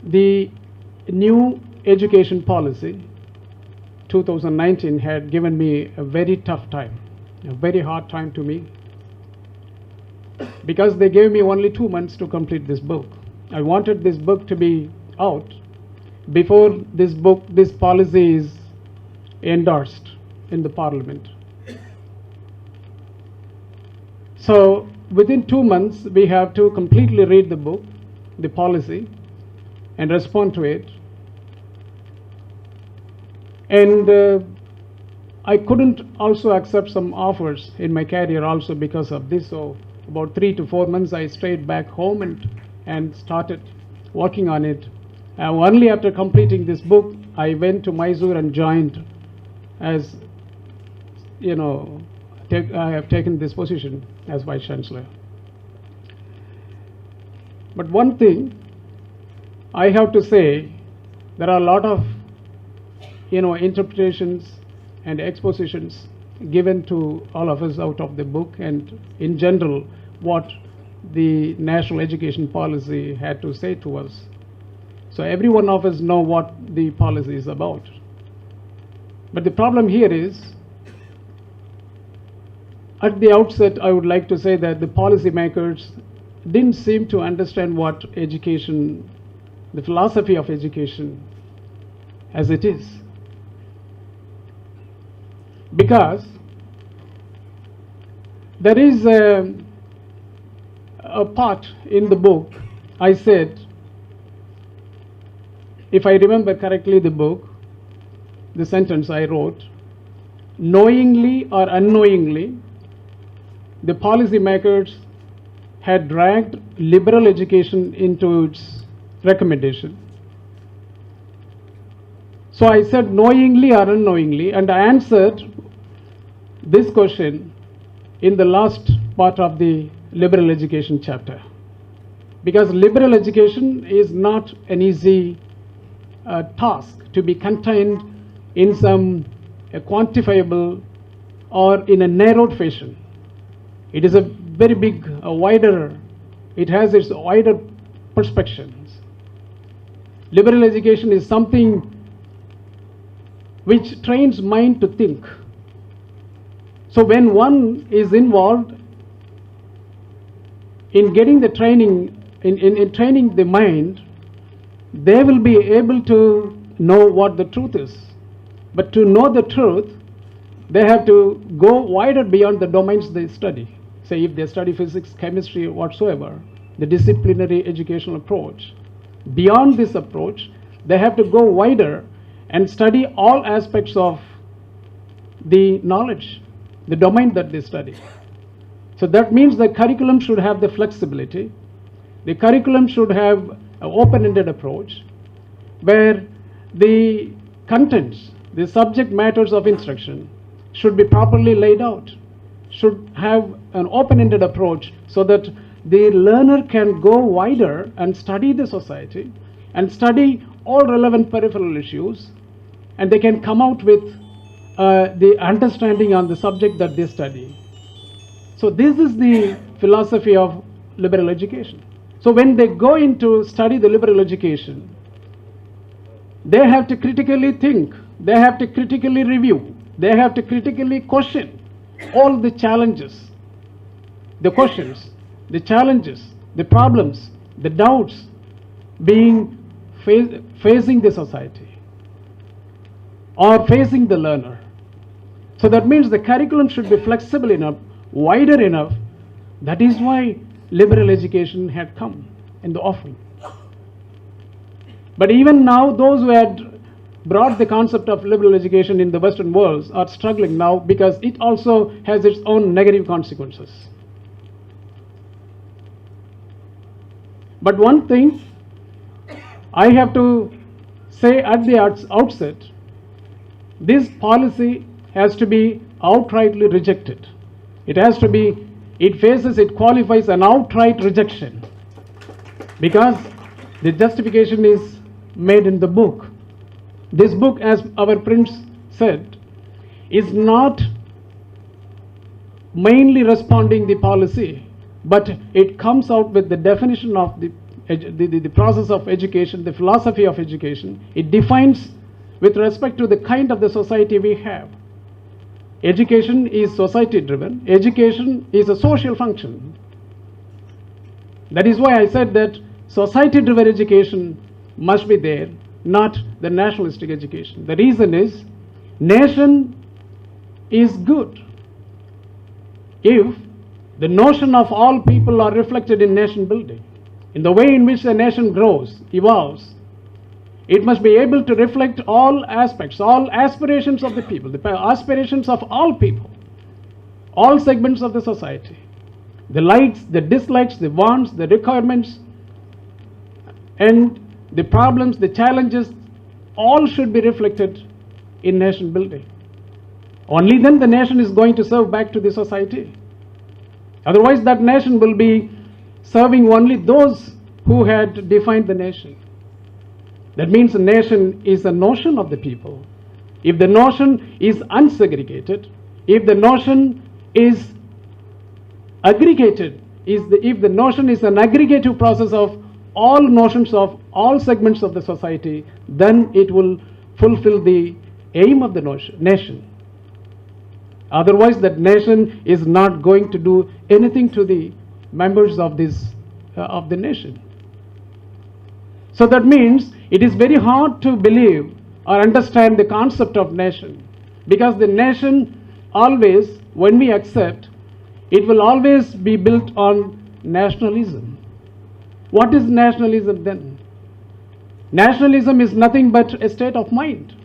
The new education policy 2019 had given me a very tough time, a very hard time to me, because they gave me only 2 months to complete this book. I wanted this book to be out before this policy is endorsed in the parliament. So within 2 months, we have to completely read the book, the policy, and respond to it. And I couldn't also accept some offers in my career also because of this. So about 3 to 4 months, I stayed back home and started working on it. Only after completing this book, I went to Mysore and joined as, I have taken this position as Vice Chancellor. But one thing I have to say, there are a lot of, interpretations and expositions given to all of us out of the book, and in general, what the national education policy had to say to us. So every one of us know what the policy is about. But the problem here is, at the outset, I would like to say that the policymakers didn't seem to understand what education, the philosophy of education as it is. Because there is a part in the book, I said, if I remember correctly the book, the sentence I wrote, knowingly or unknowingly, the policymakers had dragged liberal education into its recommendation. So I said knowingly or unknowingly, and I answered this question in the last part of the liberal education chapter. Because liberal education is not an easy task to be contained in some quantifiable or in a narrowed fashion. It is a very big, wider, it has its wider perspectives. Liberal education is something which trains mind to think. So when one is involved in getting the training, in training the mind, they will be able to know what the truth is. But to know the truth, they have to go wider beyond the domains they study. Say if they study physics, chemistry, whatsoever, the disciplinary educational approach. Beyond this approach, they have to go wider and study all aspects of the knowledge, the domain that they study. So that means the curriculum should have the flexibility. The curriculum should have an open-ended approach where the contents, the subject matters of instruction should be properly laid out, should have an open-ended approach so that the learner can go wider and study the society and study all relevant peripheral issues, and they can come out with the understanding on the subject that they study. So this is the philosophy of liberal education. So when they go into study the liberal education, they have to critically think, they have to critically review, they have to critically question all the challenges, the questions, the challenges, the problems, the doubts being facing the society or facing the learner. So that means the curriculum should be flexible enough, wider enough. That is why liberal education had come in the offering. But even now, those who had brought the concept of liberal education in the Western world are struggling now because it also has its own negative consequences. But one thing I have to say at the outset, this policy has to be outrightly rejected. It has to be, it qualifies an outright rejection because the justification is made in the book. This book, as our Prince said, is not mainly responding the policy, but it comes out with the definition of the the process of education, the philosophy of education, it defines with respect to the kind of the society we have. Education is society driven. Education is a social function. That is why I said that society driven education must be there, not the nationalistic education. The reason is, nation is good if the notion of all people are reflected in nation building. In the way in which the nation grows, evolves, it must be able to reflect all aspects, all aspirations of the people, the aspirations of all people, all segments of the society. The likes, the dislikes, the wants, the requirements, and the problems, the challenges, all should be reflected in nation building. Only then the nation is going to serve back to the society. Otherwise, that nation will be serving only those who had defined the nation. That means a nation is a notion of the people. If the notion is unsegregated, if the notion is aggregated, if the notion is an aggregative process of all notions of all segments of the society, then it will fulfill the aim of the nation. Otherwise, that nation is not going to do anything to the members of the nation. So that means it is very hard to believe or understand the concept of nation, because the nation always, when we accept, it will always be built on nationalism. What is nationalism then? Nationalism is nothing but a state of mind.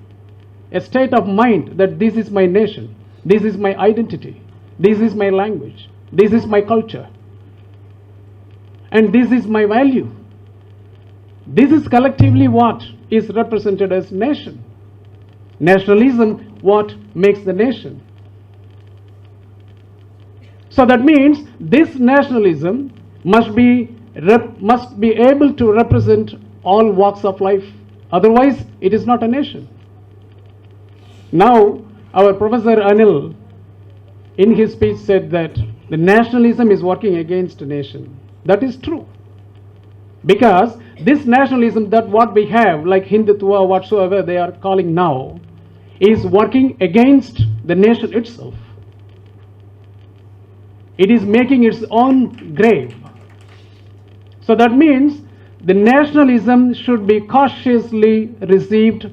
A state of mind that this is my nation, this is my identity, this is my language, this is my culture, and this is my value. This is collectively what is represented as nation. Nationalism, what makes the nation. So that means this nationalism must be able to represent all walks of life. Otherwise, it is not a nation. Now, our Professor Anil, in his speech, said that the nationalism is working against a nation. That is true. Because this nationalism that what we have, like Hindutva, whatsoever they are calling now, is working against the nation itself. It is making its own grave. So that means the nationalism should be cautiously received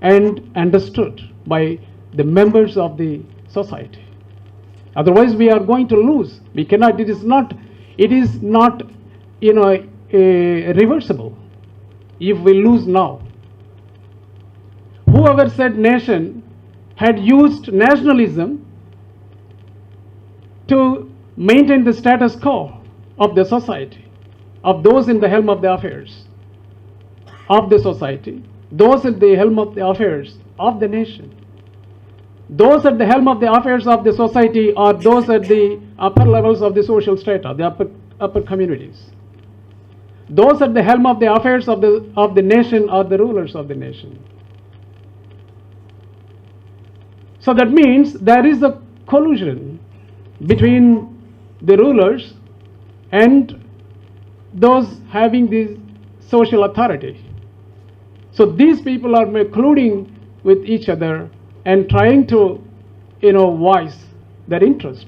and understood by the members of the society. Otherwise, we are going to lose. We cannot. It is not, reversible if we lose now. Whoever said nation had used nationalism to maintain the status quo of the society, of those in the helm of the affairs of the society, those at the helm of the affairs of the nation. Those at the helm of the affairs of the society are those at the upper levels of the social strata, the upper communities. Those at the helm of the affairs of the nation are the rulers of the nation. So that means there is a collusion between the rulers and those having the social authority. So these people are colluding with each other and trying to, voice their interest.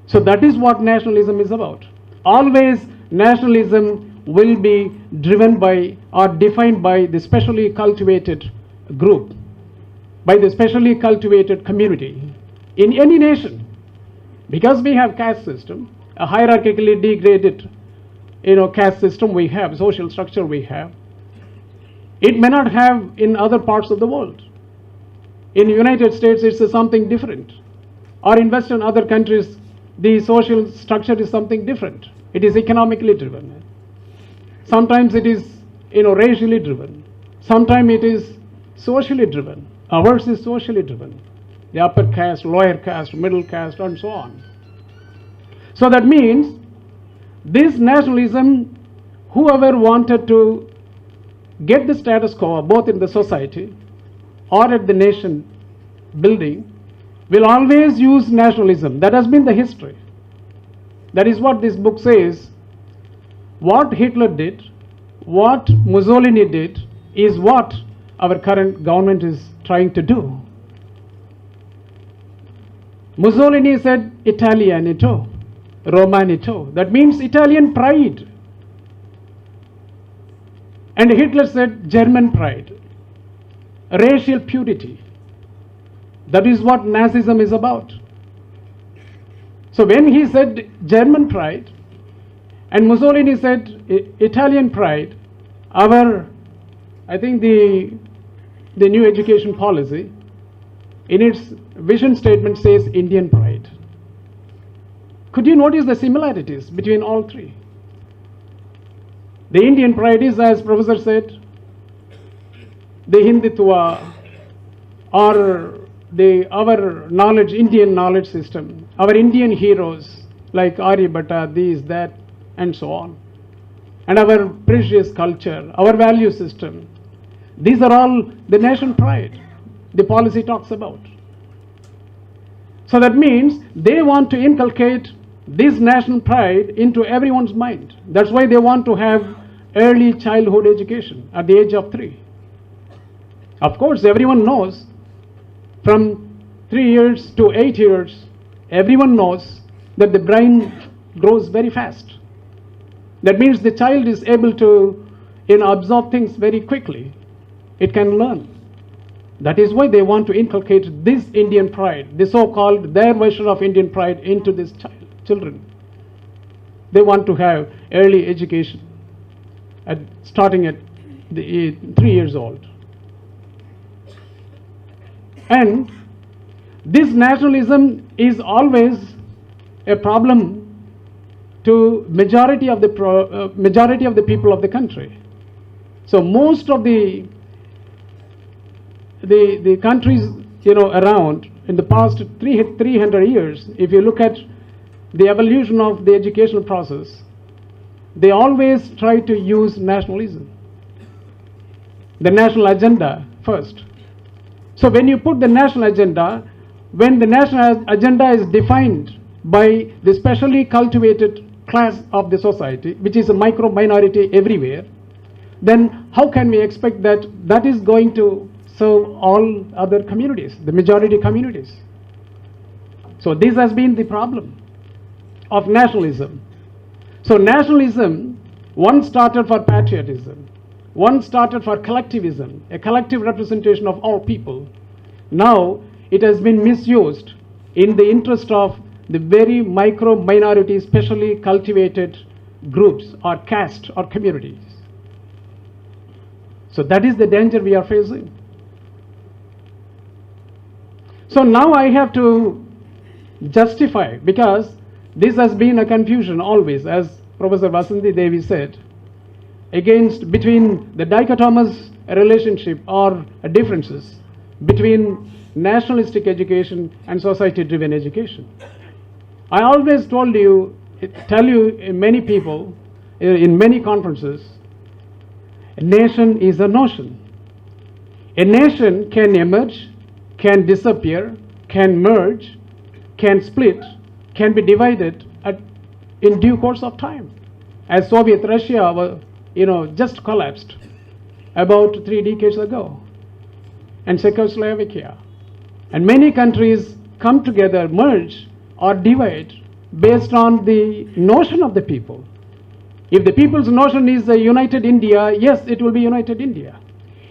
So that is what nationalism is about. Always nationalism will be driven by or defined by the specially cultivated group, by the specially cultivated community in any nation. Because we have caste system, a hierarchically degraded caste system we have, social structure we have. It may not have in other parts of the world. In the United States, it's something different. Or in Western other countries, the social structure is something different. It is economically driven. Sometimes it is, racially driven. Sometimes it is socially driven. Ours is socially driven. The upper caste, lower caste, middle caste, and so on. So that means this nationalism, whoever wanted to get the status quo both in the society or at the nation building, will always use nationalism. That has been the history. That is what this book says. What Hitler did, what Mussolini did, is what our current government is trying to do. Mussolini said Italianito, Romanito. That means Italian pride. And Hitler said German pride, racial purity. That is what Nazism is about. So when he said German pride and Mussolini said Italian pride, I think the new education policy in its vision statement says Indian pride. Could you notice the similarities between all three? The Indian pride is, as Professor said, the Hindutva or our knowledge, Indian knowledge system, our Indian heroes like Aryabhatta, these, that, and so on, and our precious culture, our value system. These are all the nation pride the policy talks about. So that means they want to inculcate this national pride into everyone's mind. That's why they want to have early childhood education at the age of 3. Of course, everyone knows from 3 years to 8 years, everyone knows that the brain grows very fast. That means the child is able to absorb things very quickly. It can learn. That is why they want to inculcate this Indian pride, the so-called their version of Indian pride, into these children. They want to have early education starting at 3 years old. And this nationalism is always a problem to majority of the people of the country. So most of the countries around in the past 300 years, if you look at the evolution of the educational process, they always try to use nationalism, the national agenda first. So when you put the national agenda, when the national agenda is defined by the specially cultivated class of the society, which is a micro minority everywhere, then how can we expect that that is going to serve all other communities, the majority communities? So this has been the problem of nationalism. So nationalism once started for patriotism, one started for collectivism, a collective representation of all people. Now it has been misused in the interest of the very micro minority, specially cultivated groups or caste or communities. So that is the danger we are facing. So now I have to justify, because this has been a confusion always, as Professor Vasanthi Devi said, between the dichotomous relationship or differences between nationalistic education and society-driven education. I always tell you, many people in many conferences, a nation is a notion. A nation can emerge, can disappear, can merge, can split, can be divided in due course of time. As Soviet Russia just collapsed about 3 decades ago, and Czechoslovakia. And many countries come together, merge or divide based on the notion of the people. If the people's notion is a united India, yes, it will be united India.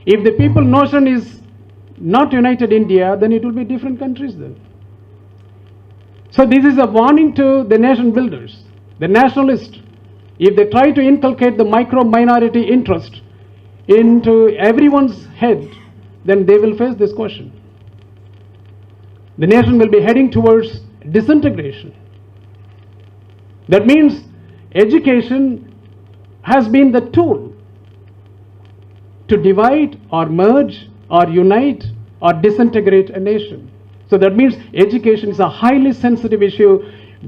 If the people's notion is not united India, then it will be different countries then. So this is a warning to the nation builders, the nationalists. If they try to inculcate the micro minority interest into everyone's head, then they will face this question. The nation will be heading towards disintegration. That means education has been the tool to divide or merge or unite or disintegrate a nation. So that means education is a highly sensitive issue.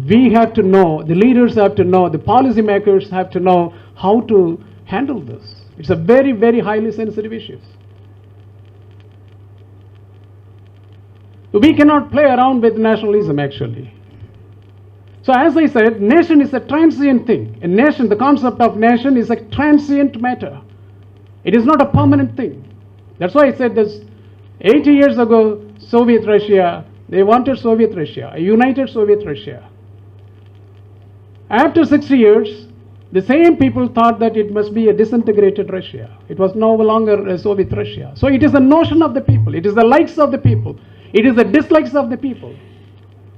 We have to know, the leaders have to know, the policymakers have to know how to handle this. It's a very, very highly sensitive issue. We cannot play around with nationalism actually. So as I said, nation is a transient thing. A nation, the concept of nation is a transient matter. It is not a permanent thing. That's why I said this 80 years ago, Soviet Russia, they wanted Soviet Russia, a united Soviet Russia. After 60 years, the same people thought that it must be a disintegrated Russia. It was no longer a Soviet Russia. So it is the notion of the people. It is the likes of the people. It is the dislikes of the people.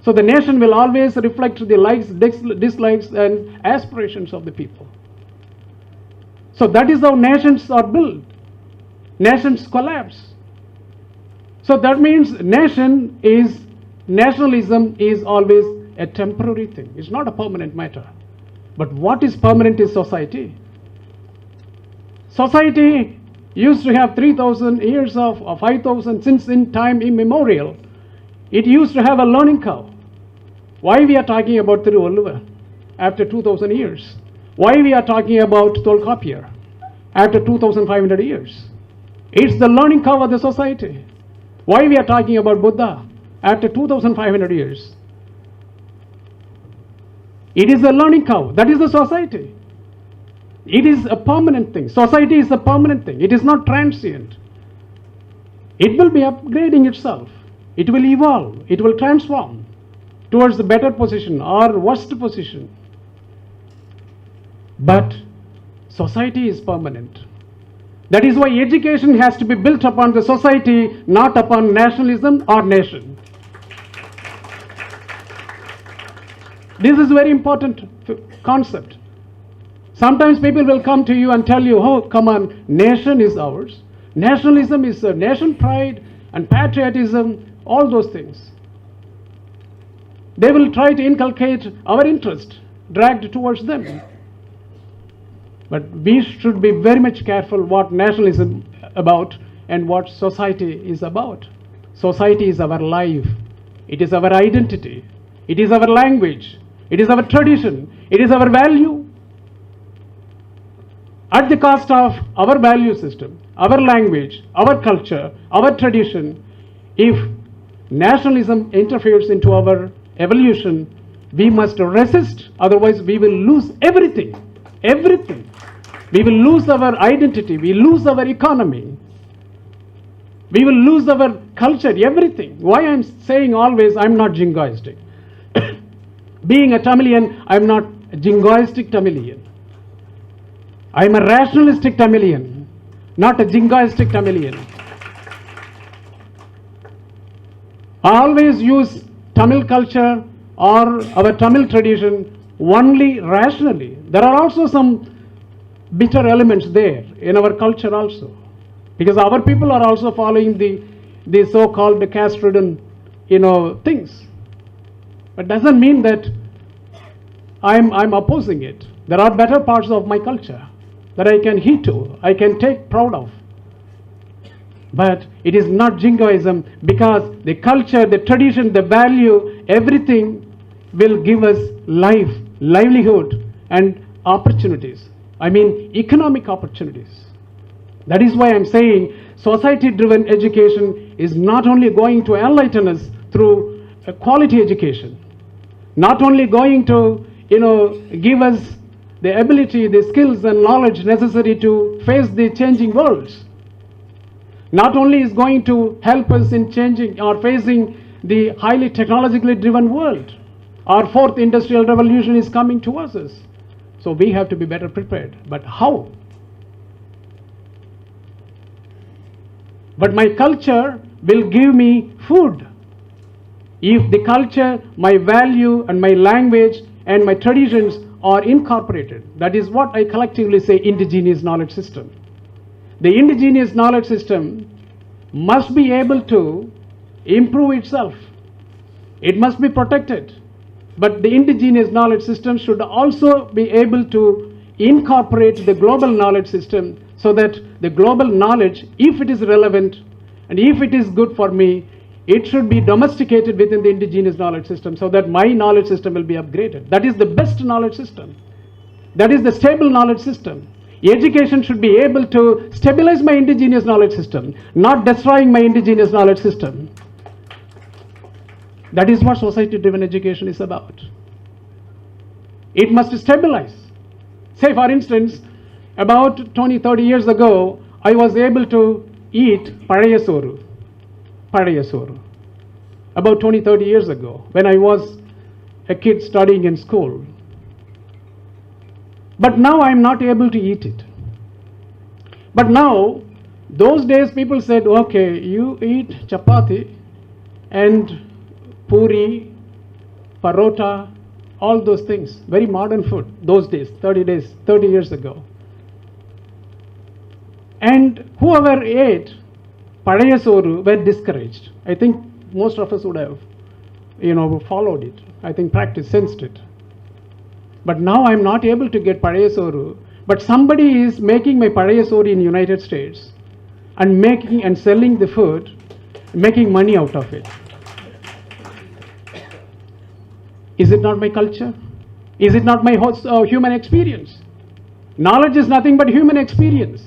So the nation will always reflect the likes, dislikes, and aspirations of the people. So that is how nations are built. Nations collapse. So that means nationalism is always a temporary thing. It's not a permanent matter. But what is permanent is society. Society used to have 3,000 years of 5,000 since in time immemorial. It used to have a learning curve. Why we are talking about Tiruvallur after 2,000 years? Why we are talking about Tolkappiyar after 2,500 years? It's the learning curve of the society. Why we are talking about Buddha after 2,500 years? It is a learning curve. That is the society. It is a permanent thing. Society is a permanent thing. It is not transient. It will be upgrading itself. It will evolve. It will transform towards the better position or worst position. But society is permanent. That is why education has to be built upon the society, not upon nationalism or nation. This is a very important concept. Sometimes people will come to you and tell you, oh, come on, nation is ours. Nationalism is nation pride and patriotism, all those things. They will try to inculcate our interest, dragged towards them. But we should be very much careful what nationalism is about and what society is about. Society is our life. It is our identity. It is our language. It is our tradition. It is our value. At the cost of our value system, our language, our culture, our tradition, if nationalism interferes into our evolution, we must resist, otherwise we will lose everything. Everything. We will lose our identity, we lose our economy, we will lose our culture, everything. Why I'm saying always I'm not jingoistic. Being a Tamilian, I'm not a jingoistic Tamilian. I'm a rationalistic Tamilian, not a jingoistic Tamilian. I always use Tamil culture or our Tamil tradition only rationally. There are also some bitter elements there in our culture also, because our people are also following the so-called caste-ridden things. But doesn't mean that I'm opposing it. There are better parts of my culture that I can heed to, I can take proud of. But it is not jingoism, because the culture, the tradition, the value, everything will give us life, livelihood and opportunities. I mean economic opportunities. That is why I'm saying society-driven education is not only going to enlighten us through a quality education, not only going to give us the ability, the skills and knowledge necessary to face the changing worlds. Not only is going to help us in changing or facing the highly technologically driven world. Our fourth industrial revolution is coming towards us. So we have to be better prepared. But how? But my culture will give me food. If the culture, my value and my language and my traditions are incorporated, that is what I collectively say indigenous knowledge system. The indigenous knowledge system must be able to improve itself. It must be protected. But the indigenous knowledge system should also be able to incorporate the global knowledge system, so that the global knowledge, if it is relevant and if it is good for me, it should be domesticated within the indigenous knowledge system, so that my knowledge system will be upgraded. That is the best knowledge system. That is the stable knowledge system. Education should be able to stabilize my indigenous knowledge system, not destroying my indigenous knowledge system. That is what society-driven education is about. It must stabilize. Say, for instance, about 20, 30 years ago, I was able to eat parayasoru. Parayasoru. About 20, 30 years ago, when I was a kid studying in school. But now I am not able to eat it. But now, those days people said, okay, you eat chapati and puri, parota, all those things. Very modern food, those days, 30 years ago. And whoever ate parayasoru were discouraged. I think most of us would have, followed it. I think practice sensed it. But now I'm not able to get parayasoru. But somebody is making my parayasoru in the United States and making and selling the food, making money out of it. Is it not my culture? Is it not my human experience? Knowledge is nothing but human experience.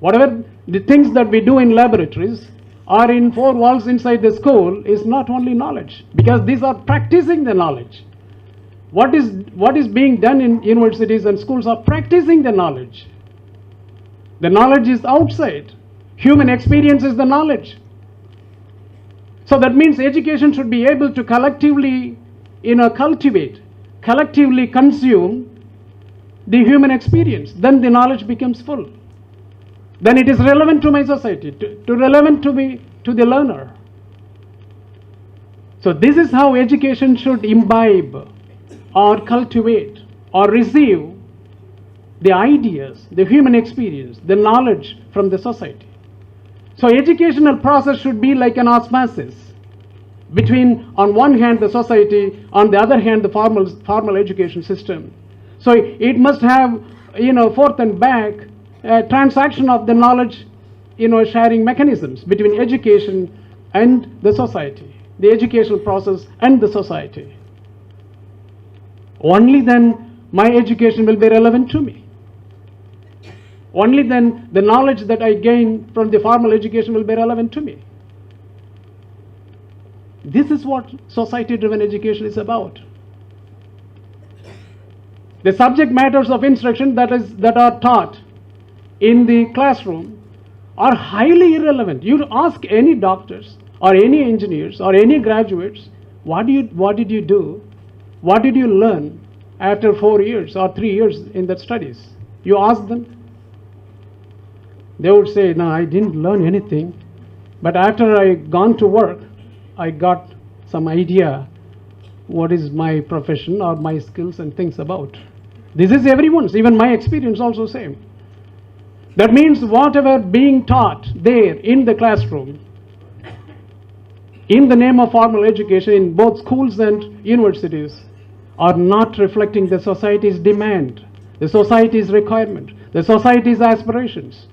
Whatever the things that we do in laboratories or in four walls inside the school is not only knowledge, because these are practicing the knowledge. What is being done in universities and schools are practicing the knowledge. The knowledge is outside. Human experience is the knowledge. So that means education should be able to collectively, cultivate, collectively consume the human experience. Then the knowledge becomes full. Then it is relevant to my society, to relevant to the learner. So this is how education should imbibe or cultivate or receive the ideas, the human experience, the knowledge from the society. So educational process should be like an osmosis between, on one hand, the society, on the other hand, the formal education system. So it must have, forth and back, a transaction of the knowledge, sharing mechanisms between education and the society, the educational process and the society. Only then my education will be relevant to me. Only then the knowledge that I gain from the formal education will be relevant to me. This is what society-driven education is about. The subject matters of instruction that are taught in the classroom are highly irrelevant. You ask any doctors or any engineers or any graduates, what did you do? What did you learn after 4 years or 3 years in that studies? You ask them, they would say, no, I didn't learn anything, but after I gone to work, I got some idea what is my profession or my skills and things about. This is everyone's, even my experience also same. That means whatever being taught there in the classroom, in the name of formal education in both schools and universities, are not reflecting the society's demand, the society's requirement, the society's aspirations.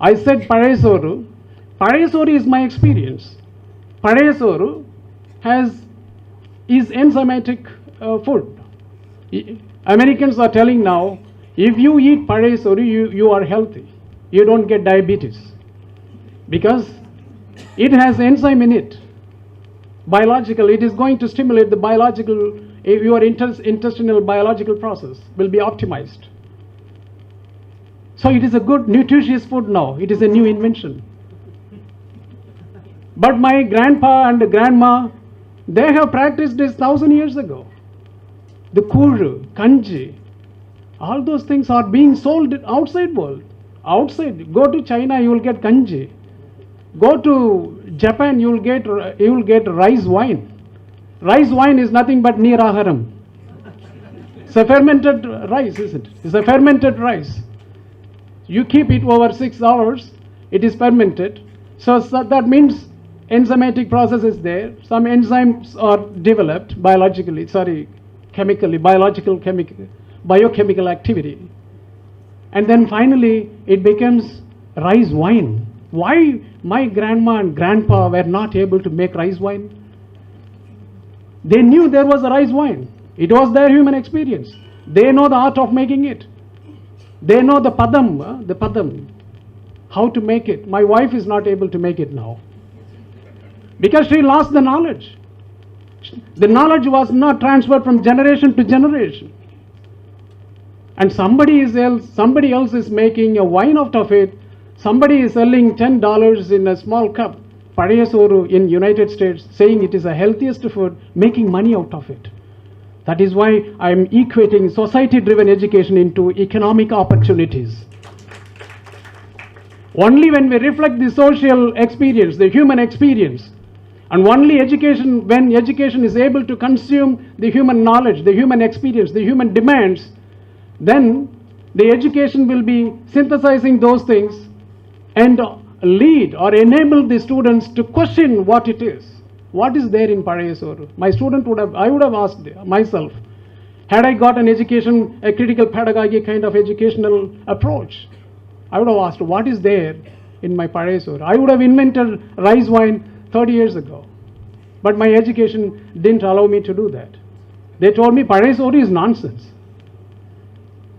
I said parayasoru. Parayasoru is my experience. Parayasoru is enzymatic food. Americans are telling now, if you eat parayasoru, you are healthy. You don't get diabetes. Because it has enzyme in it. Biological, it is going to stimulate the biological, your intestinal biological process will be optimized. So it is a good nutritious food now. It is a new invention. But my grandpa and grandma, they have practiced this 1,000 years ago. The kuru, kanji, all those things are being sold outside world. Outside, go to China, you will get kanji. Go to Japan, you will get rice wine. Rice wine is nothing but niraharam. It's a fermented rice, isn't it? It's a fermented rice. You keep it over 6 hours, it is fermented. So that means enzymatic process is there. Some enzymes are developed chemically, biochemical activity. And then finally it becomes rice wine. Why my grandma and grandpa were not able to make rice wine? They knew there was a rice wine. It was their human experience. They know the art of making it. They know the padam, how to make it. My wife is not able to make it now because she lost the knowledge. The knowledge was not transferred from generation to generation. And somebody else is making a wine out of it. Somebody is selling $10 in a small cup, Padayasoru in United States, saying it is the healthiest food, making money out of it. That is why I am equating society-driven education into economic opportunities. Only when we reflect the social experience, the human experience, and only when education is able to consume the human knowledge, the human experience, the human demands, then the education will be synthesizing those things and lead or enable the students to question what it is. What is there in Padayasoru? I would have asked myself, had I got an education, a critical pedagogy kind of educational approach, I would have asked, what is there in my Padayasoru? I would have invented rice wine 30 years ago. But my education didn't allow me to do that. They told me Padayasoru is nonsense.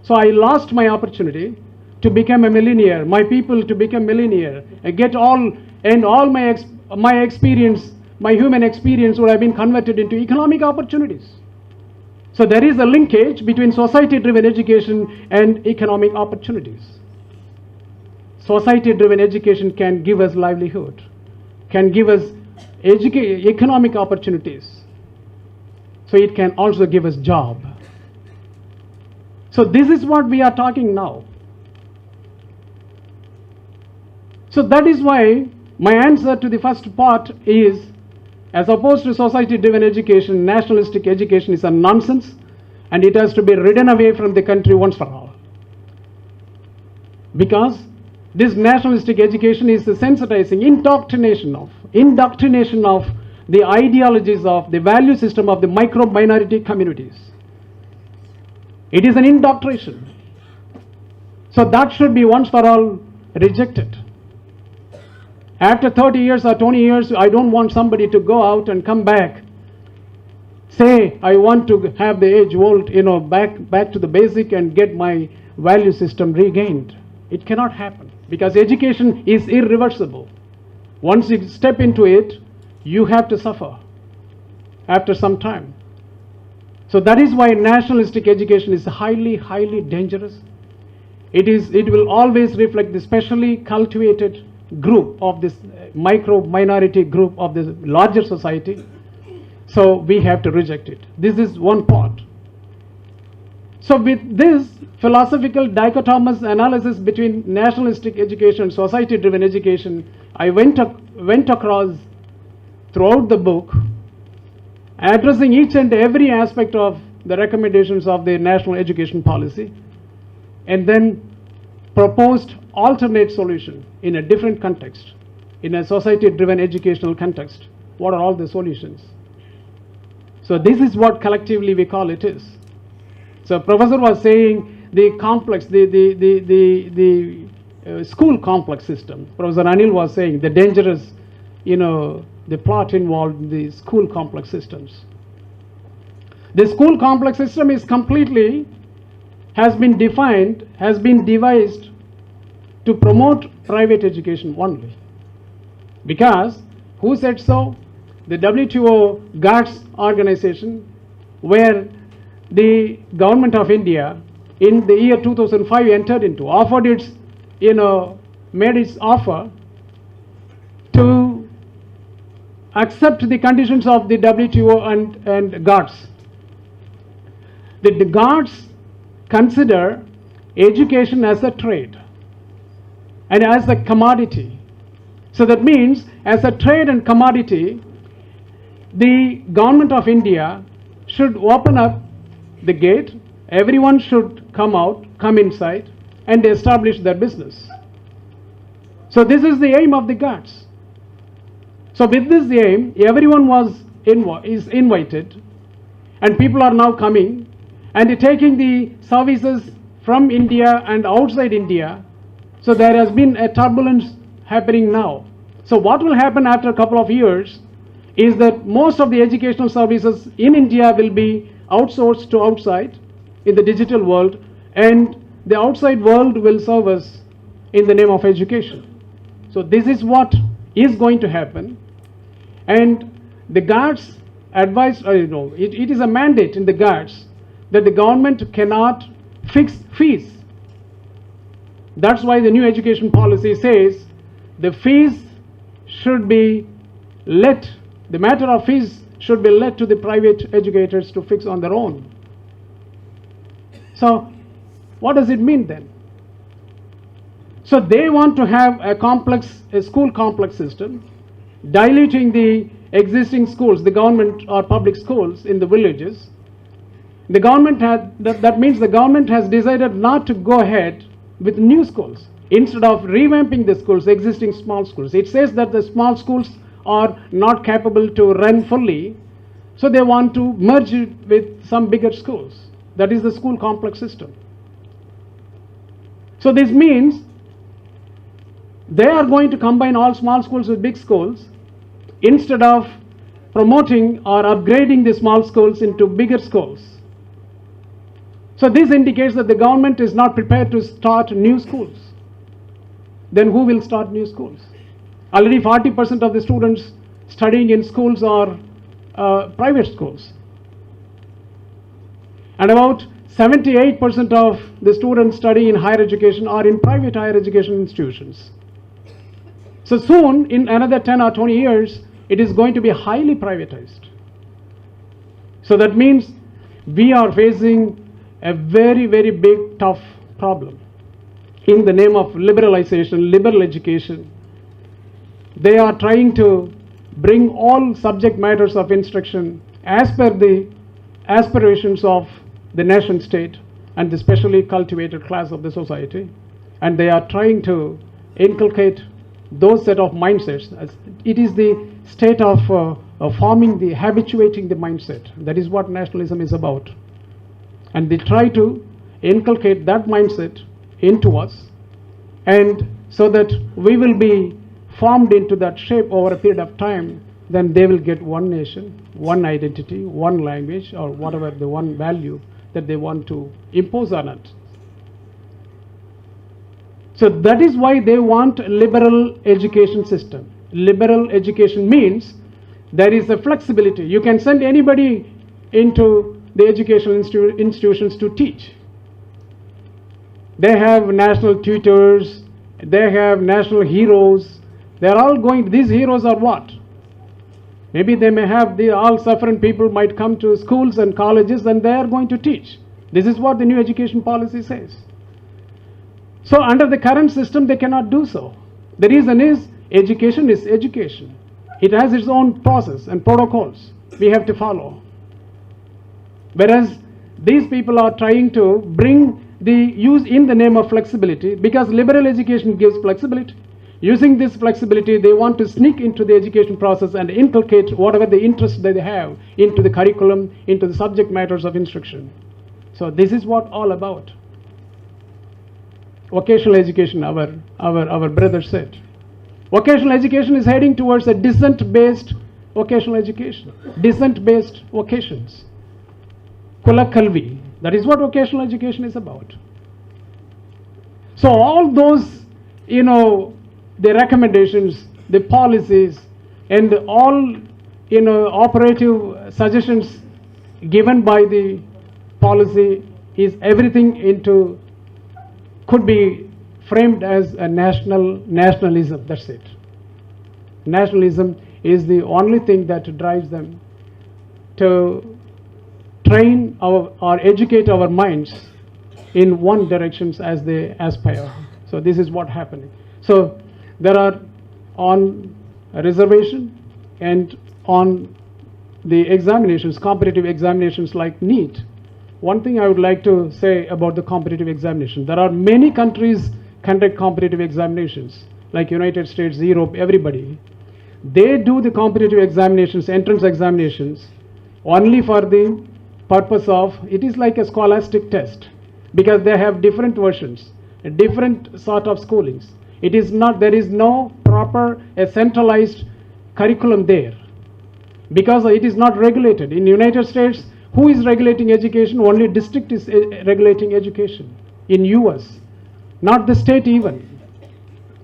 So I lost my opportunity to become a millionaire, my people to become millionaire, and get all my experience, my human experience would have been converted into economic opportunities. So there is a linkage between society-driven education and economic opportunities. Society-driven education can give us livelihood, can give us economic opportunities. So it can also give us job. So this is what we are talking now. So that is why my answer to the first part is, as opposed to society-driven education, nationalistic education is a nonsense, and it has to be ridden away from the country once for all. Because this nationalistic education is the sensitizing, indoctrination of the ideologies of the value system of the micro-minority communities. It is an indoctrination. So that should be once for all rejected. After 30 years or 20 years, I don't want somebody to go out and come back, say, I want to have the age old, back to the basic and get my value system regained. It cannot happen because education is irreversible. Once you step into it, you have to suffer after some time. So that is why nationalistic education is highly, highly dangerous. It will always reflect the specially cultivated group of this micro-minority group of the larger society. So we have to reject it. This is one part. So with this philosophical dichotomous analysis between nationalistic education and society-driven education, I went across throughout the book, addressing each and every aspect of the recommendations of the national education policy, and then proposed alternate solution in a different context, in a society-driven educational context. What are all the solutions? So this is what collectively we call it is. So professor was saying the complex, the school complex system. Professor Anil was saying the dangerous, the plot involved in the school complex systems. The school complex system is has been devised to promote private education only. Because, who said so? The WTO GATS organization, where the government of India in the year 2005 entered into, made its offer to accept the conditions of the WTO and GATS. The GATS consider education as a trade and as a commodity. So that means as a trade and commodity, the government of India should open up the gate, everyone should come inside and establish their business. So this is the aim of the GATS. So with this aim, everyone is invited, and people are now coming and taking the services from India and outside India. So there has been a turbulence happening now. So what will happen after a couple of years is that most of the educational services in India will be outsourced to outside in the digital world, and the outside world will serve us in the name of education. So this is what is going to happen, and the GATS advised, it is a mandate in the guards that the government cannot fix fees. That's why the new education policy says the fees should be the matter of fees should be let to the private educators to fix on their own. So what does it mean then? So they want to have a school complex system, diluting the existing schools, the government or public schools in the villages. The government that means the government has decided not to go ahead with new schools. Instead of revamping the schools, existing small schools, it says that the small schools are not capable to run fully, so they want to merge it with some bigger schools. That is the school complex system. So this means they are going to combine all small schools with big schools instead of promoting or upgrading the small schools into bigger schools. So this indicates that the government is not prepared to start new schools. Then who will start new schools? Already 40% of the students studying in schools are private schools. And about 78% of the students studying in higher education are in private higher education institutions. So soon, in another 10 or 20 years, it is going to be highly privatized. So that means we are facing a very, very big, tough problem. In the name of liberalization, liberal education, they are trying to bring all subject matters of instruction as per the aspirations of the nation state and the specially cultivated class of the society, and they are trying to inculcate those set of mindsets. It is the state of habituating the mindset. That is what nationalism is about. And they try to inculcate that mindset into us, and so that we will be formed into that shape over a period of time. Then they will get one nation, one identity, one language, or whatever the one value that they want to impose on it. So that is why they want a liberal education system. Liberal education means there is a flexibility. You can send anybody into the educational institutions to teach. They have national tutors, they have national heroes. They are all going, these heroes are what? Maybe they may have, the all suffering people might come to schools and colleges and they are going to teach. This is what the new education policy says. So under the current system, they cannot do so. The reason is education is education. It has its own process and protocols we have to follow. Whereas these people are trying to bring the use in the name of flexibility, because liberal education gives flexibility. Using this flexibility, they want to sneak into the education process and inculcate whatever the interest they have into the curriculum, into the subject matters of instruction. So this is what all about. Vocational education, our brother said. Vocational education is heading towards a dissent-based vocational education. Dissent-based vocations. Kula Kalvi. That is what vocational education is about. So all those, the recommendations, the policies, and all, operative suggestions given by the policy is everything could be framed as a nationalism. That's it. Nationalism is the only thing that drives them to train or educate our minds in one direction as they aspire. So this is what happening. So there are on reservation and on the examinations, competitive examinations like NEET. One thing I would like to say about the competitive examination, there are many countries conduct competitive examinations, like United States, Europe, everybody. They do the competitive examinations, entrance examinations, only for the purpose of, it is like a scholastic test, because they have different versions, different sort of schoolings. It is not, there is no proper a centralized curriculum there, because it is not regulated. In United States, who is regulating education? Only district is regulating education. In US, not the state even.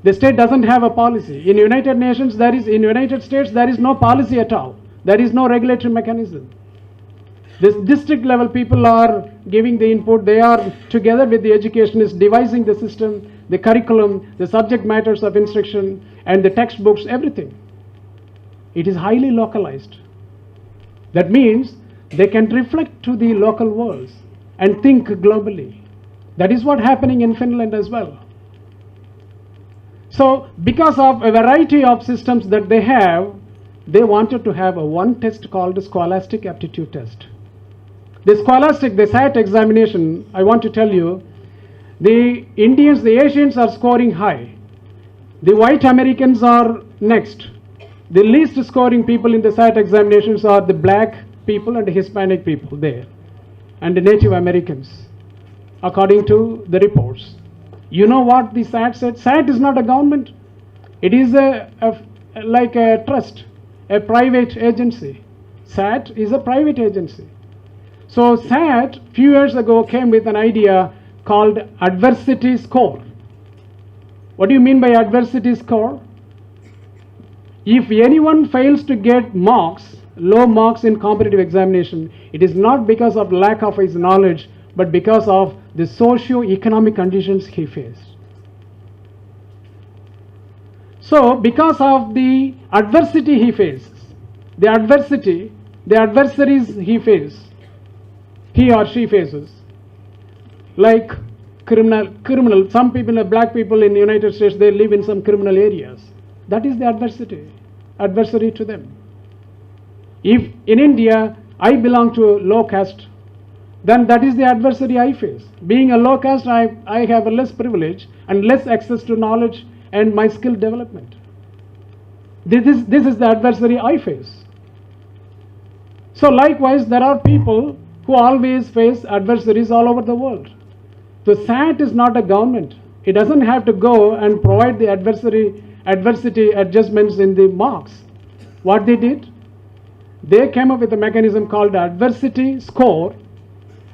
The state doesn't have a policy. In United Nations, in United States, there is no policy at all. There is no regulatory mechanism. This district level people are giving the input. They are together with the educationists devising the system, the curriculum, the subject matters of instruction, and the textbooks, everything. It is highly localized. That means they can reflect to the local worlds and think globally. That is what happening in Finland as well. So because of a variety of systems that they have, they wanted to have a one test called the Scholastic Aptitude Test. The Scholastic, the SAT examination, I want to tell you, the Indians, the Asians are scoring high. The white Americans are next. The least scoring people in the SAT examinations are the black people and the Hispanic people there, and the Native Americans, according to the reports. You know what the SAT said? SAT is not a government. It is like a trust, a private agency. SAT is a private agency. So SAT, few years ago, came with an idea called adversity score. What do you mean by adversity score? If anyone fails to get marks, low marks in competitive examination, it is not because of lack of his knowledge, but because of the socio-economic conditions he faced. So because of the adversity he faces, the adversaries he faces, he or she faces, like criminal, some people, black people in the United States, they live in some criminal areas. That is the adversary to them. If in India I belong to a low caste, then that is the adversary I face. Being a low caste, I have a less privilege and less access to knowledge and my skill development. This is the adversary I face. So likewise, there are people who always face adversaries all over the world. So SAT is not a government. It doesn't have to go and provide the adversity adjustments in the marks. What they did? They came up with a mechanism called adversity score,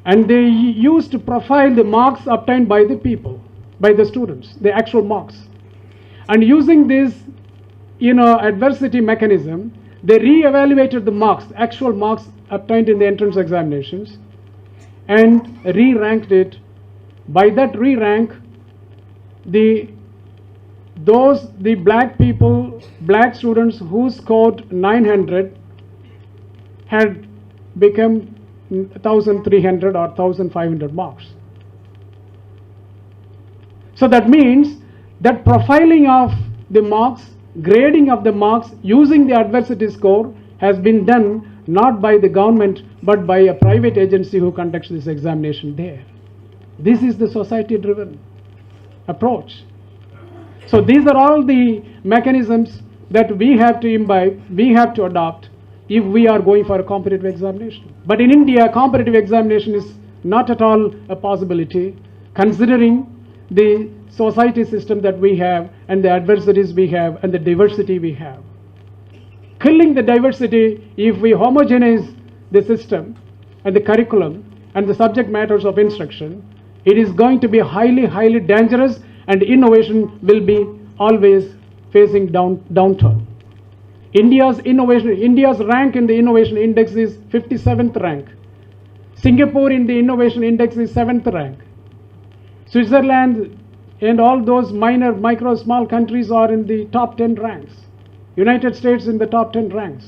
and they used to profile the marks obtained by the people, by the students, the actual marks. And using this, adversity mechanism, they re-evaluated the marks, actual marks obtained in the entrance examinations, and re-ranked it. By that re-rank, the black students who scored 900 had become 1,300 or 1,500 marks. So that means that profiling of the marks, grading of the marks using the adversity score has been done not by the government but by a private agency who conducts this examination there. This is the society-driven approach. So these are all the mechanisms that we have to imbibe, we have to adopt if we are going for a competitive examination. But in India, competitive examination is not at all a possibility, considering the society system that we have and the adversaries we have and the diversity we have. Killing the diversity, if we homogenize the system and the curriculum and the subject matters of instruction, it is going to be highly, highly dangerous, and innovation will be always facing downturn. India's rank in the innovation index is 57th rank. Singapore in the innovation index is 7th rank. Switzerland and all those small countries are in the top 10 ranks. United States in the top 10 ranks,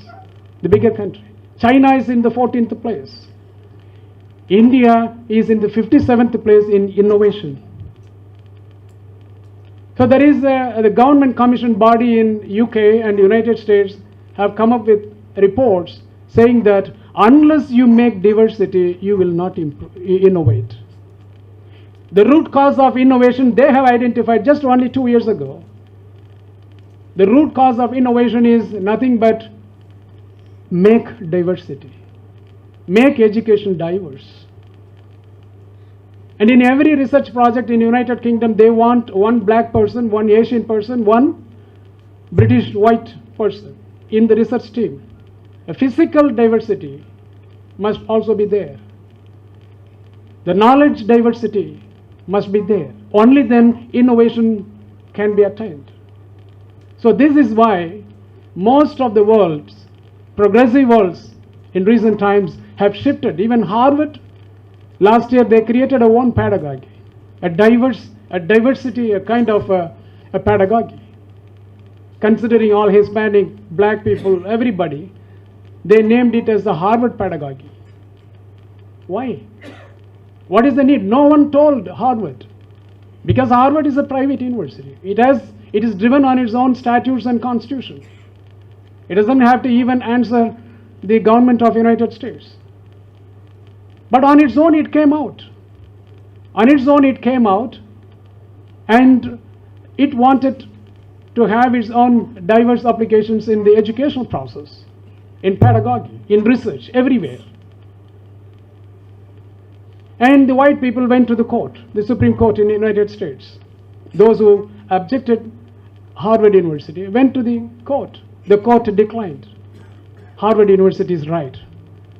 the bigger country. China is in the 14th place. India is in the 57th place in innovation. So there is the government commissioned body in UK and United States have come up with reports saying that unless you make diversity, you will not innovate. The root cause of innovation they have identified just only 2 years ago. The root cause of innovation is nothing but make diversity, make education diverse. And in every research project in United Kingdom, they want one black person, one Asian person, one British white person in the research team. A physical diversity must also be there. The knowledge diversity must be there. Only then innovation can be attained. So this is why most of the world's progressive worlds in recent times have shifted. Even Harvard, last year they created a own pedagogy, a diversity, a kind of a pedagogy. Considering all Hispanic, black people, everybody, they named it as the Harvard pedagogy. Why? What is the need? No one told Harvard. Because Harvard is a private university. It is driven on its own statutes and constitution. It doesn't have to even answer the government of United States. But on its own it came out. On its own it came out, and it wanted to have its own diverse applications in the educational process, in pedagogy, in research, everywhere. And the white people went to the court, the Supreme Court in the United States. Those who objected Harvard University went to the court. The court declined. Harvard University is right,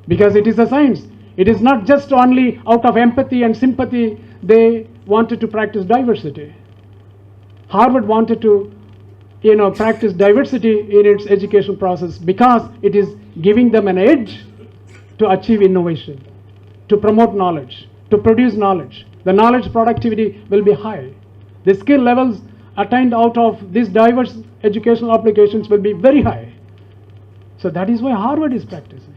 because it is a science. It is not just only out of empathy and sympathy they wanted to practice diversity. Harvard wanted to practice diversity in its education process because it is giving them an edge to achieve innovation, to promote knowledge, to produce knowledge. The knowledge productivity will be high. The skill levels attained out of these diverse educational applications will be very high. So that is why Harvard is practicing.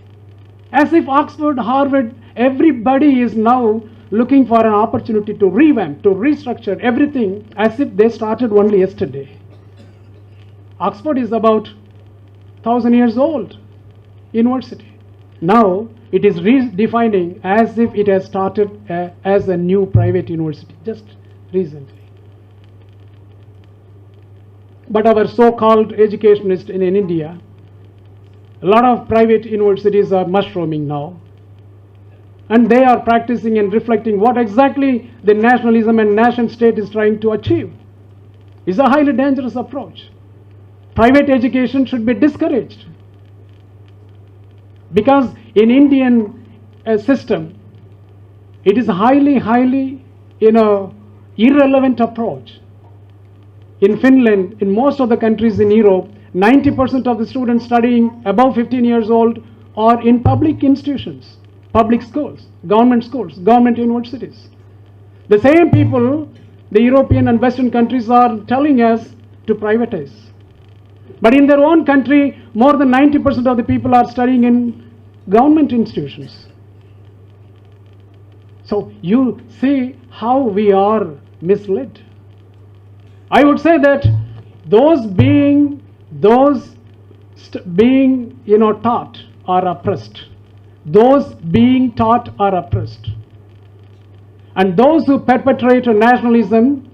As if Oxford, Harvard, everybody is now looking for an opportunity to revamp, to restructure everything as if they started only yesterday. Oxford is about 1,000 years old university. Now it is redefining as if it has started as a new private university just recently. But our so-called educationists in India, a lot of private universities are mushrooming now, and they are practicing and reflecting what exactly the nationalism and nation state is trying to achieve. It's a highly dangerous approach. Private education should be discouraged, because in Indian system it is highly irrelevant approach. In Finland, in most of the countries in Europe, 90% of the students studying above 15 years old are in public institutions, public schools, government universities. The same people, the European and Western countries, are telling us to privatize. But in their own country, more than 90% of the people are studying in government institutions. So you see how we are misled. I would say that those being taught are oppressed. Those being taught are oppressed. And those who perpetrate nationalism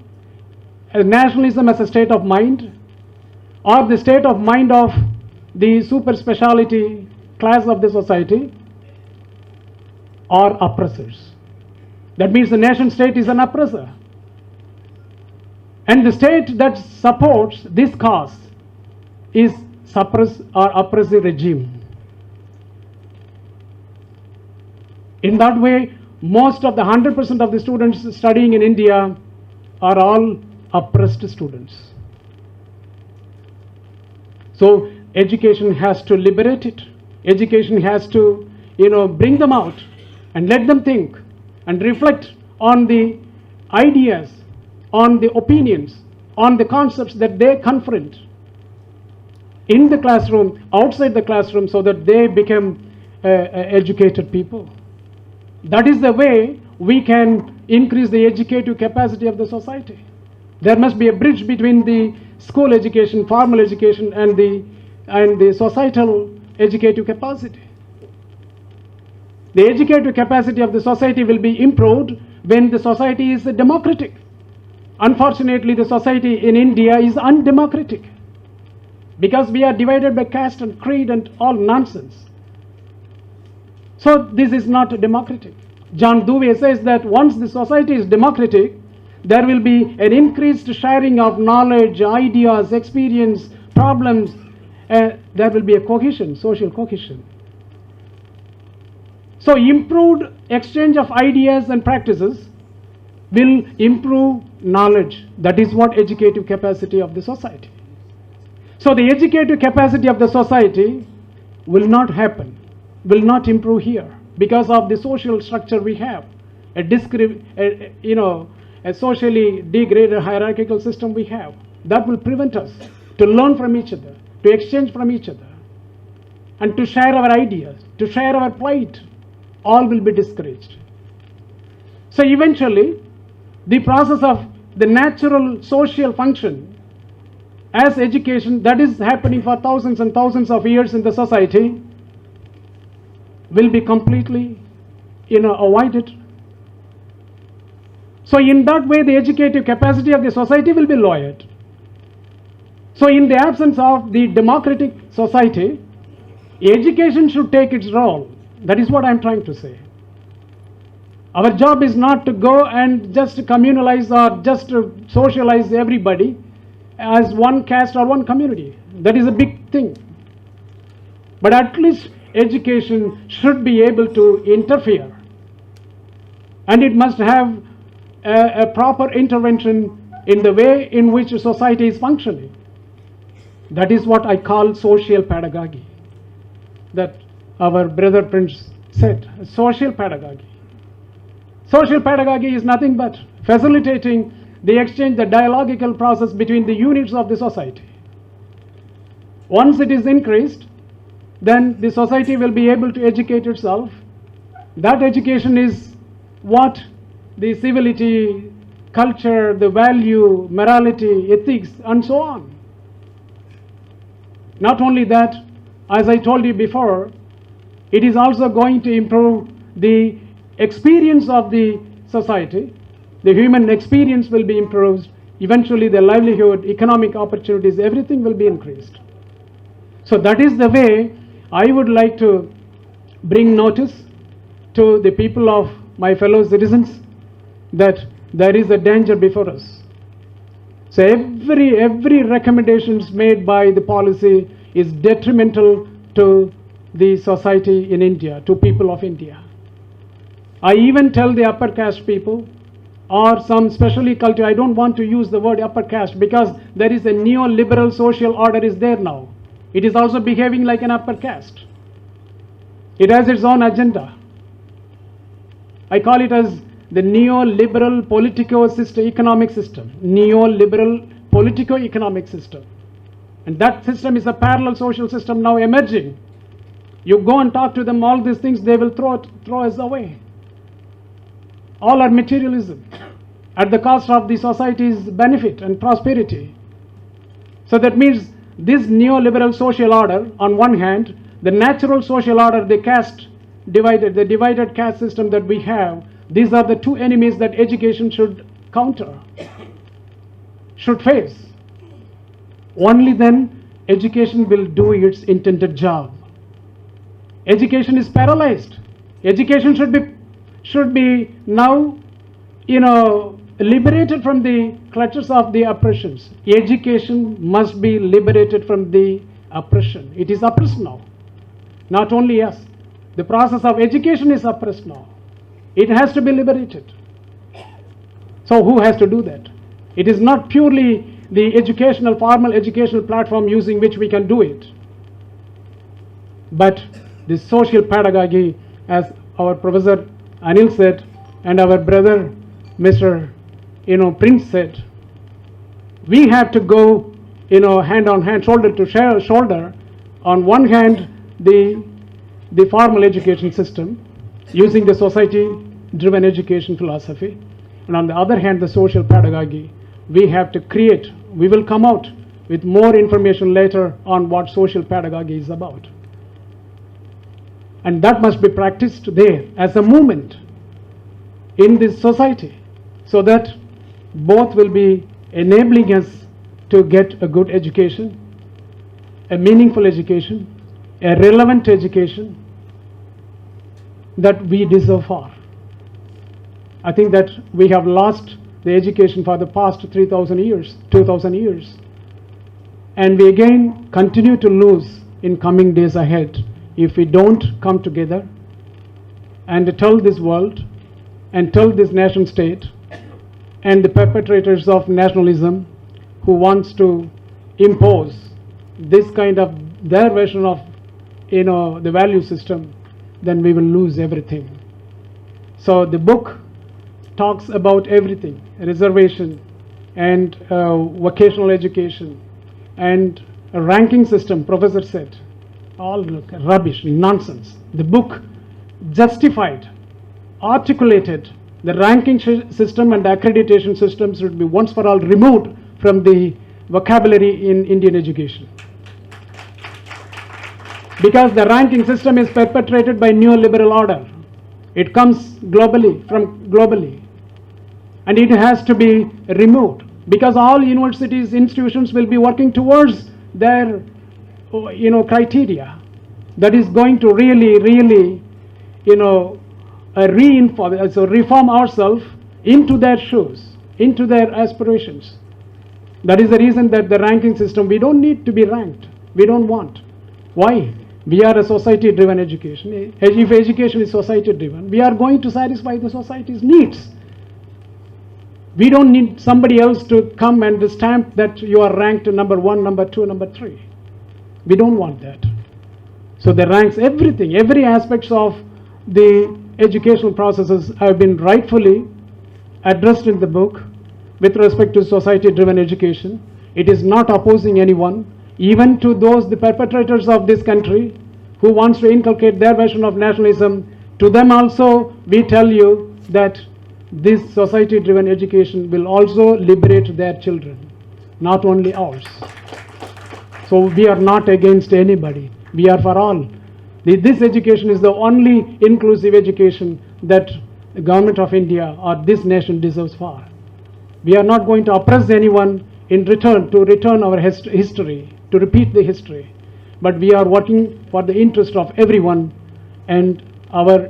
as a state of mind, or the state of mind of the super speciality class of the society, are oppressors. That means the nation state is an oppressor. And the state that supports this cause is oppressive regime. In that way, most of the 100% of the students studying in India are all oppressed students. So education has to liberate it. Education has to, bring them out and let them think and reflect on the ideas, on the opinions, on the concepts that they confront in the classroom, outside the classroom, so that they become educated people. That is the way we can increase the educative capacity of the society. There must be a bridge between the school education, formal education, and the societal educative capacity. The educative capacity of the society will be improved when the society is democratic. Unfortunately, the society in India is undemocratic, because we are divided by caste and creed and all nonsense. So this is not democratic. John Dewey says that once the society is democratic, there will be an increased sharing of knowledge, ideas, experience, problems, and there will be a cohesion, social cohesion. So improved exchange of ideas and practices will improve knowledge. That is what educative capacity of the society. So the educative capacity of the society, will not happen, will not improve here because of the social structure we have, a socially degraded hierarchical system we have. That will prevent us to learn from each other, to exchange from each other, and to share our ideas, to share our plight. All will be discouraged. So eventually, the process of the natural social function as education that is happening for thousands and thousands of years in the society will be completely avoided. So in that way, the educative capacity of the society will be lowered. So in the absence of the democratic society, education should take its role. That is what I am trying to say. Our job is not to go and just communalize or just to socialize everybody as one caste or one community. That is a big thing. But at least education should be able to interfere. And it must have a proper intervention in the way in which society is functioning. That is what I call social pedagogy. That our brother Prince said, social pedagogy. Social pedagogy is nothing but facilitating the exchange, the dialogical process between the units of the society. Once it is increased, then the society will be able to educate itself. That education is what the civility, culture, the value, morality, ethics, and so on. Not only that, as I told you before, it is also going to improve the experience of the society. The human experience will be improved. Eventually, the livelihood, economic opportunities, everything will be increased. So that is the way I would like to bring notice to the people of my fellow citizens that there is a danger before us. So every recommendations made by the policy is detrimental to the society in India, to people of India. I even tell the upper caste people or some specially cultured, I don't want to use the word upper caste because there is a neoliberal social order is there now. It is also behaving like an upper caste. It has its own agenda. I call it as the neoliberal economic system. Neoliberal politico-economic system. And that system is a parallel social system now emerging. You go and talk to them, all these things, they will throw us away. All are materialism at the cost of the society's benefit and prosperity. So that means this neoliberal social order, on one hand, the natural social order, the divided caste system that we have, these are the two enemies that education should counter, should face. Only then education will do its intended job. Education is paralyzed. Education should be now, liberated from the clutches of the oppressions. Education must be liberated from the oppression. It is oppressed now. Not only us. The process of education is oppressed now. It has to be liberated. So who has to do that? It is not purely the formal educational platform using which we can do it. But the social pedagogy, as our Professor Anil said, and our brother Mr. Prince said, we have to go, hand on hand, shoulder to shoulder. On one hand, the formal education system, using the society-driven education philosophy, and on the other hand, the social pedagogy. We have to create. We will come out with more information later on what social pedagogy is about. And that must be practiced there as a movement in this society, so that both will be enabling us to get a good education, a meaningful education, a relevant education that we deserve for. I think that we have lost the education for the past 3,000 years, 2,000 years. And we again continue to lose in coming days ahead if we don't come together and tell this world and tell this nation state and the perpetrators of nationalism who wants to impose this kind of their version of the value system, then we will lose everything. So the book talks about everything: reservation and vocational education and a ranking system. Professor said, all rubbish, nonsense. The book justified, articulated the ranking system and the accreditation system should be once for all removed from the vocabulary in Indian education. Because the ranking system is perpetrated by neoliberal order. It comes globally, and it has to be removed, because all universities, institutions will be working towards their criteria that is going to really reform ourselves into their shoes, into their aspirations. That is the reason that the ranking system, we don't need to be ranked. We don't want. Why? We are a society-driven education. If education is society-driven, we are going to satisfy the society's needs. We don't need somebody else to come and stamp that you are ranked number 1, number 2, number 3. We don't want that. So the ranks, everything, every aspects of the educational processes have been rightfully addressed in the book with respect to society-driven education. It is not opposing anyone, even to those, the perpetrators of this country, who wants to inculcate their version of nationalism. To them also, we tell you that this society-driven education will also liberate their children, not only ours. So we are not against anybody. We are for all. This education is the only inclusive education that the government of India or this nation deserves for. We are not going to oppress anyone in return, to return our history, to repeat the history. But we are working for the interest of everyone, and our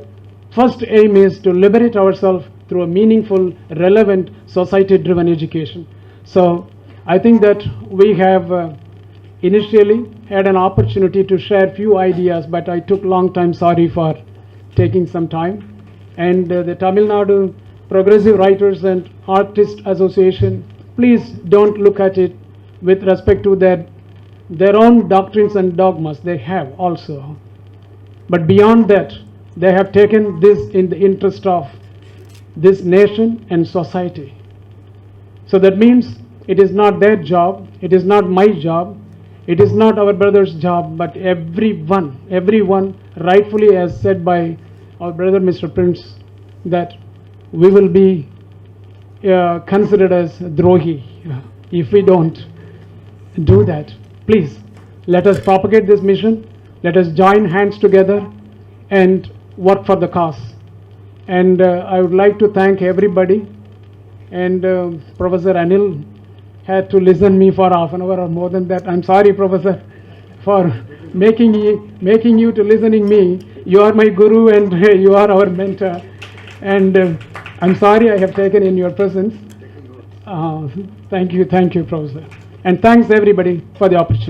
first aim is to liberate ourselves through a meaningful, relevant, society-driven education. So I think that we have initially had an opportunity to share few ideas, but I took long time. Sorry for taking some time. And the Tamil Nadu Progressive Writers and Artists Association, please don't look at it with respect to their own doctrines and dogmas. They have also. But beyond that, they have taken this in the interest of this nation and society. So that means it is not their job, it is not my job, it is not our brother's job, but everyone rightfully, as said by our brother Mr. Prince, that we will be considered as drohi if we don't do that. Please, let us propagate this mission, let us join hands together and work for the cause. And I would like to thank everybody, and Professor Anil had to listen me for half an hour or more than that. I'm sorry, Professor, for making you to listening me. You are my guru and you are our mentor, and I'm sorry I have taken in your presence. Thank you, Professor, and thanks everybody for the opportunity.